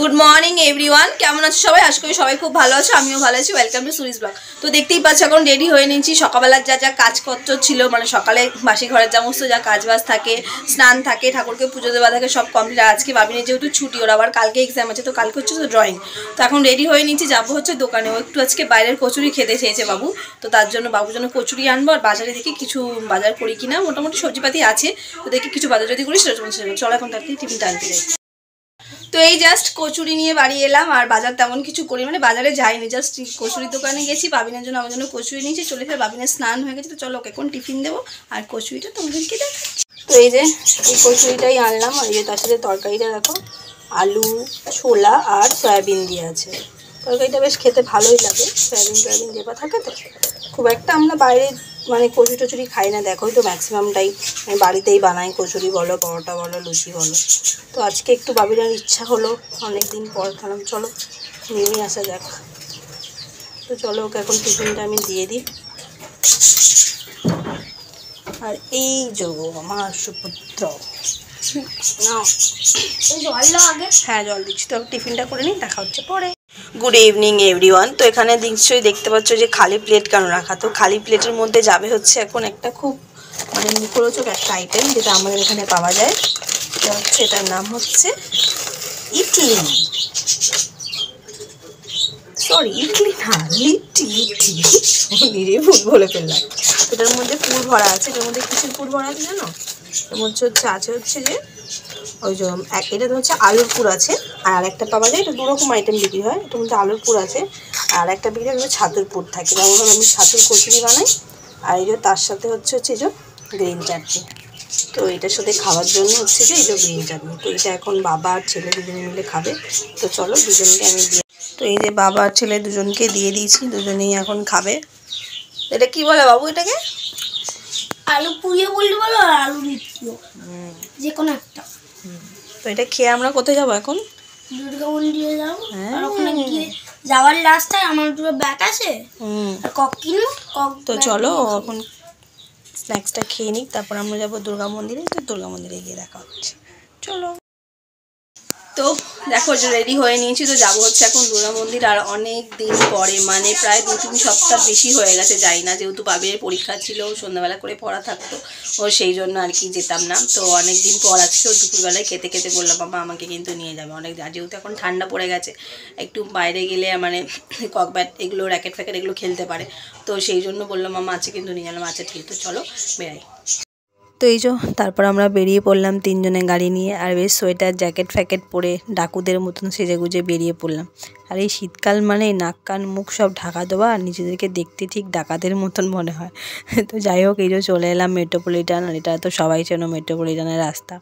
Good morning everyone, কেমন আছো সবাই? আশা করি সবাই খুব ভালো আছো, আমিও ভালো আছি। Welcome to Suri's blog. তো দেখতেই পাচ্ছ এখন রেডি হয়ে নিয়েছি। সকালবেলার যা যা কাজপত্র ছিল, মানে সকালে বাসি ঘরের সমস্ত যা কাজবাজ থাকে, স্নান থাকে, ঠাকুরকে পুজো দেওয়া থাকে, সব কমপ্লিট। আর আজকে বাবিনের যেহেতু ছুটি, ওর আবার কালকে এক্সাম আছে, তো কালকে হচ্ছে তো ড্রয়িং। তো এখন রেডি হয়ে নিয়েছি, যাবো হচ্ছে দোকানে। ও একটু আজকে বাইরের কচুরি খেতে চেয়েছে বাবু, তো তার জন্য বাবুর জন্য কচুরি আনবো। আর বাজারে দেখি কিছু বাজার করি কিনা, মোটামুটি সবজিপাতি আছে, তো দেখি কিছু বাজার যদি করি সেটা চলো এখন তার টিফিনটা আনতে যাই। তো এই জাস্ট কচুরি নিয়ে বাড়ি এলাম, আর বাজার তেমন কিছু করি মানে বাজারে যাইনি, জাস্ট কচুরির দোকানে গেছি। বাবিনের জন্য আমার জন্য কচুরি নিয়েছি, চলে এসে বাবিনের স্নান হয়ে গেছে। তো চলো ওকে এখন টিফিন দেবো, আর কচুরিটা তোমাদেরকে দেখাচ্ছি। তো এই যে এই কচুরিটাই আনলাম, আর এই যে তার সাথে তরকারিটা দেখো, আলু, ছোলা আর সয়াবিন দিয়ে আছে। তরকারিটা বেশ খেতে ভালোই লাগে, সয়াবিন দেওয়া থাকে। তো খুব একটা আমরা বাইরে মানে কচুরি টচুরি খাই না, দেখোই তো ম্যাক্সিমামটাই আমি বাড়িতেই বানাই, কচুরি বলো, পরোটা বলো, লুচি বলো। তো আজকে একটু বাবিনার ইচ্ছা হলো, অনেক দিন পর খেলাম, চলো নিয়ে আসা যাক। তো চলো ওকে এখন টিফিনটা আমি দিয়ে দিই। আর এই যে আমার সুপুত্র, হ্যাঁ জল দিচ্ছি, তো টিফিনটা করে নিই, দেখা হচ্ছে পরে। Good evening everyone. তো এখানে নিশ্চয়ই দেখতে পাচ্ছ যে খালি প্লেট কেন রাখা। তো খালি প্লেটের মধ্যে যাবে হচ্ছে এখন একটা খুব মানে মুখরোচক একটা আইটেম, যেটা আমাদের এখানে পাওয়া যায়। এটা হচ্ছে, এটার নাম হচ্ছে ইডলি, সরি ইডলি না, লিটি নিজে ভুল বলে ফেললাম। এটার মধ্যে পুর ভরা আছে। এটার মধ্যে কিসের পুর ভরা আছে জানো? এর মধ্যে হচ্ছে যে ওই যে এটাতে হচ্ছে আলুর পুর আছে, আর আরেকটা পাওয়া যায়, এটা দুরকম আইটেম বিক্রি হয়। এটার মধ্যে আলুর পুর আছে, আর একটা বিক্রি হয় ছাতুর পুর থাকে। যেমন আমি ছাতুর কচুরি বানাই, আর এই যে তার সাথে হচ্ছে এই যে গ্রিন চাটনি। তো এটার সাথে খাওয়ার জন্য হচ্ছে যে এই যে গ্রিন চাটনি। তো এটা এখন বাবা আর ছেলে দুজনে মিলে খাবে। তো চলো দুজনকে আমি দিয়ে, তো এই যে বাবা আর ছেলে দুজনকে দিয়ে দিয়েছি, দুজনেই এখন খাবে। এটা কি বলে বাবু এটাকে? আলু পুরিও বলতে বলো, আর আলু লিটিও, যে কোনো একটা। তো এটা খেয়ে আমরা কোথায় যাবো এখন? দুর্গা মন্দিরে যাবো। আর ওখানে গিয়ে যাওয়ার রাস্তায় আমার দুটো ব্যাগ আছে, আর কক কিনবো। তো চলো এখন স্ন্যাক্সটা খেয়ে নিই, তারপর আমরা যাবো দুর্গা মন্দিরে। তো দুর্গা মন্দিরে গিয়ে দেখা হচ্ছে, চলো। তো দেখো যে রেডি হয়ে নিয়েছি, তো যাবো হচ্ছে এখন দুর্গা মন্দির। আর অনেক দিন পরে, মানে প্রায় 2-3 সপ্তাহ বেশি হয়ে গেছে যাই না, যেহেতু বাবির পরীক্ষা ছিল, সন্ধ্যাবেলা করে পড়া থাকতো ও, সেই জন্য আর কি যেতাম না। তো অনেক দিন পর আজকে ও দুপুরবেলায় খেতে খেতে বললাম বাবা আমাকে কিন্তু নিয়ে যাবে অনেক, যেহেতু এখন ঠান্ডা পড়ে গেছে, একটু বাইরে গেলে মানে ককব্যাট এগুলো, র্যাকেট ফ্যাকেট এগুলো খেলতে পারে। তো সেই জন্য বললাম মামা আছে কিন্তু নিয়ে গেলাম। আচ্ছা ঠিক, তো চলো বেরাই। তো এই যে তারপর আমরা বেরিয়ে পড়লাম তিনজনে গাড়ি নিয়ে, আর বেশ সোয়েটার জ্যাকেট ফ্যাকেট পরে ডাকুদের মতন সেজে গুজে বেরিয়ে পড়লাম। আর এই শীতকাল মানে নাক কান মুখ সব ঢাকা দেওয়া, আর নিজেদেরকে দেখতে ঠিক ডাকাতের মতন মনে হয়। তো যাই হোক, এই যে চলে এলাম মেট্রোপলিটন, আর এটা তো সবাই চেনো মেট্রোপলিটনের রাস্তা।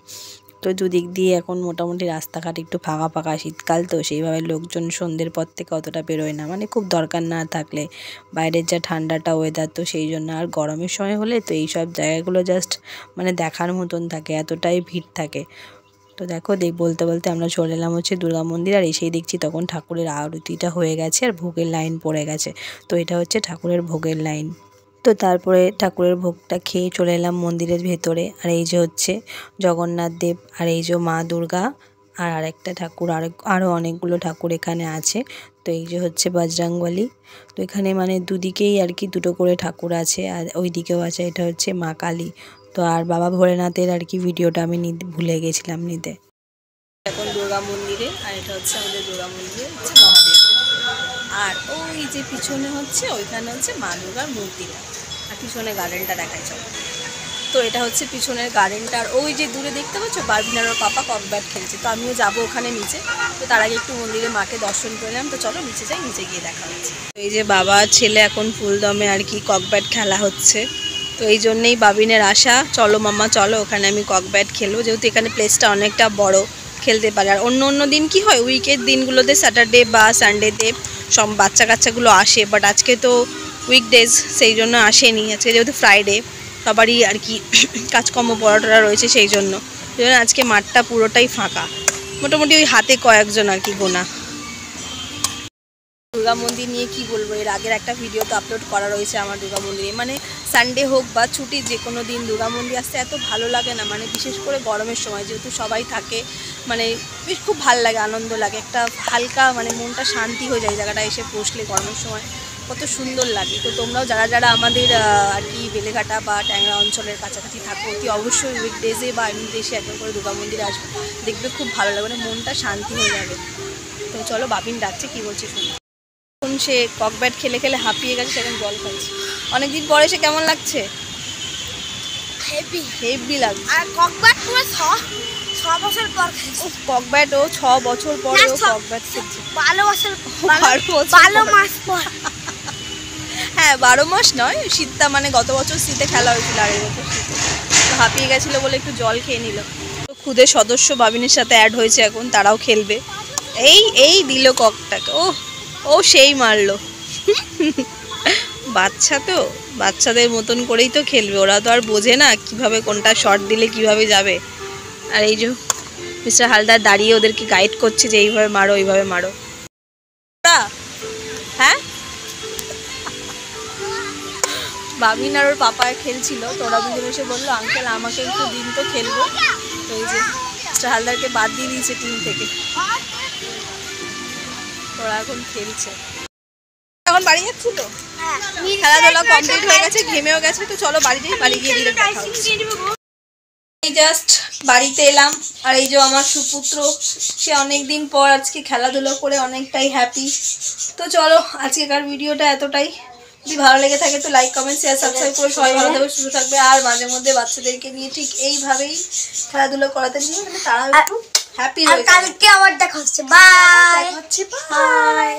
তো দুদিক দিয়ে এখন মোটামুটি রাস্তাঘাট একটু ফাঁকা ফাঁকা, শীতকাল তো সেইভাবে লোকজন সন্ধ্যের পর থেকে অতটা বেরোয় না, মানে খুব দরকার না থাকলে। বাইরের যা ঠান্ডাটা ওয়েদার, তো সেই জন্য। আর গরমের সময় হলে তো এই সব জায়গাগুলো জাস্ট মানে দেখার মতন থাকে, এতটাই ভিড় থাকে। তো দেখো বলতে বলতে আমরা চলে এলাম হচ্ছে দুর্গা মন্দির, আর এসেই দেখছি তখন ঠাকুরের আরতিটা হয়ে গেছে আর ভোগের লাইন পড়ে গেছে। তো এটা হচ্ছে ঠাকুরের ভোগের লাইন। তো তারপরে ঠাকুরের ভোগটা খেয়ে চলে এলাম মন্দিরের ভেতরে। আর এই যে হচ্ছে জগন্নাথ দেব, আর এই যে মা দুর্গা, আর আরেকটা ঠাকুর, আরও অনেকগুলো ঠাকুর এখানে আছে। তো এই যে হচ্ছে বজরংবলী। তো এখানে মানে দুদিকেই আর কি দুটো করে ঠাকুর আছে, আর ওই দিকেও আছে, এটা হচ্ছে মা কালী। তো আর বাবা ভোলেনাথের আর কি ভিডিওটা আমি ভুলে গেছিলাম নিতে। এখন দুর্গা মন্দিরে, আর এটা হচ্ছে আমাদের দুর্গা মন্দিরে হচ্ছে মহাদেব, আর ওই যে পিছনে হচ্ছে ওইখানে হচ্ছে মা দুর্গার মূর্তিটা, আর পিছনে গার্ডেনটা দেখায় চলো। তো এটা হচ্ছে পিছনের গার্ডেনটা, আর ওই যে দূরে দেখতে পাচ্ছ বারবিনার ওর পাপা ককব্যাট খেলছে। তো আমিও যাবো ওখানে নিচে, তো তার আগে একটু মন্দিরে মাকে দর্শন করলাম। তো চলো নিচে যাই, নিচে গিয়ে দেখা হচ্ছে। তো এই যে বাবা ছেলে এখন ফুলদমে আর কি ককব্যাট খেলা হচ্ছে। তো এই জন্যেই বাবিনের আশা, চলো মাম্মা চলো ওখানে আমি ককব্যাট খেলবো, যেহেতু এখানে প্লেসটা অনেকটা বড়, খেলতে পারে। আর অন্য দিন কি হয়, উইকের দিনগুলোতে স্যাটারডে বা সানডেতে সব বাচ্চা কাচ্চাগুলো আসে, বাট আজকে তো উইকডেজ, সেই জন্য আসেনি। আজকে যেহেতু ফ্রাইডে, সবারই আর কি কাজকর্ম পড়াটা রয়েছে, সেই জন্য আজকে মাঠটা পুরোটাই ফাঁকা, মোটামুটি ওই হাতে কয়েকজন আর কি গোনা। দুর্গা মন্দির নিয়ে কি বলবো, এর আগের একটা ভিডিও তো আপলোড করা রয়েছে আমার দুর্গা মন্দিরে। মানে সানডে হোক বা ছুটি যে কোনো দিন দুর্গা মন্দির আসতে এত ভালো লাগে না, মানে বিশেষ করে গরমের সময় যেহেতু সবাই থাকে, মানে বেশ খুব ভালো লাগে, আনন্দ লাগে, একটা হালকা মানে মনটা শান্তি হয়ে যায় জায়গাটা এসে বসলে। গরমের সময় কত সুন্দর লাগে। তো তোমরাও যারা যারা আমাদের আর কি বেলেঘাটা বা ট্যাংরা অঞ্চলের কাছাকাছি থাকো, অতি অবশ্যই উইকডেজে বা এমনিতে এসে একবার করে দুর্গা মন্দিরে আসবে, দেখবে খুব ভালো লাগে, মানে মনটা শান্তি হয়ে যাবে। তো চলো বাবিন ডাকছে, কী বলছে শুনি। এখন সে ককব্যাট খেলে খেলে হাঁপিয়ে গেছে, সেখানে জল খাচ্ছে। অনেকদিন পরে সে কেমন লাগছে? হেভি হেভি লাগছে। আর ককব্যাট পুরো 6 বছর পর খাইছি। ককব্যাট ও 6 বছর পরে ও ককব্যাট খেলছে। 12 বছর 12 মাস পর। হ্যাঁ 12 মাস নয়, শীতটা মানে গত বছর শীতে খেলা হয়েছিল, আর এই বছর শীতে। তো হাঁপিয়ে গেছিলো বলে একটু জল খেয়ে নিল। খুদে সদস্য বাবিনের সাথে অ্যাড হয়েছে এখন, তারাও খেলবে। এই দিল ককটাকে, ও সেই মারলো। বাচ্চা তো, বাচ্চাদের মতন করেই তো খেলবে, ওরা তো আর বোঝে না কিভাবে কোনটা শট দিলে কিভাবে যাবে। আর এই যে মিস্টার হালদার দাঁড়িয়ে ওদেরকে গাইড করছে যে এইভাবে মারো এইভাবে মারো। হ্যাঁ বাবিন আর ওর পাপা খেলছিল, তো ওরা দুজন এসে বললো আঙ্কেল আমাকে একটু দিন তো খেলবো। তো এই যে মিস্টার হালদারকে বাদ দিয়ে দিয়েছে টিম থেকে, ওরা এখন খেলছে। এখন বাড়ি যাচ্ছি তো, খেলাধুলা কমপ্লিট হয়ে গেছে, ঘেমেও গেছে। তো চলো বাড়ি যাই, বাড়ি গিয়ে দিলে দেখা হচ্ছে। এই জাস্ট বাড়িতে এলাম, আর এই যে আমার সুপুত্র, সে অনেকদিন পর আজকে খেলাধুলো করে অনেকটাই হ্যাপি। তো চলো আজকেকার ভিডিওটা এতটাই। যদি ভালো লেগে থাকে তো লাইক কমেন্ট শেয়ার সাবস্ক্রাইব করে সবাই ভালো থাকবে, সুস্থ থাকবে। আর মাঝে মধ্যে বাচ্চাদেরকে নিয়ে ঠিক এইভাবেই খেলাধুলো করাতে নিয়ে, মানে তারা একটু হ্যাপি হয়ে যাবে। কালকে আবার দেখা হচ্ছে, বাই। বাই।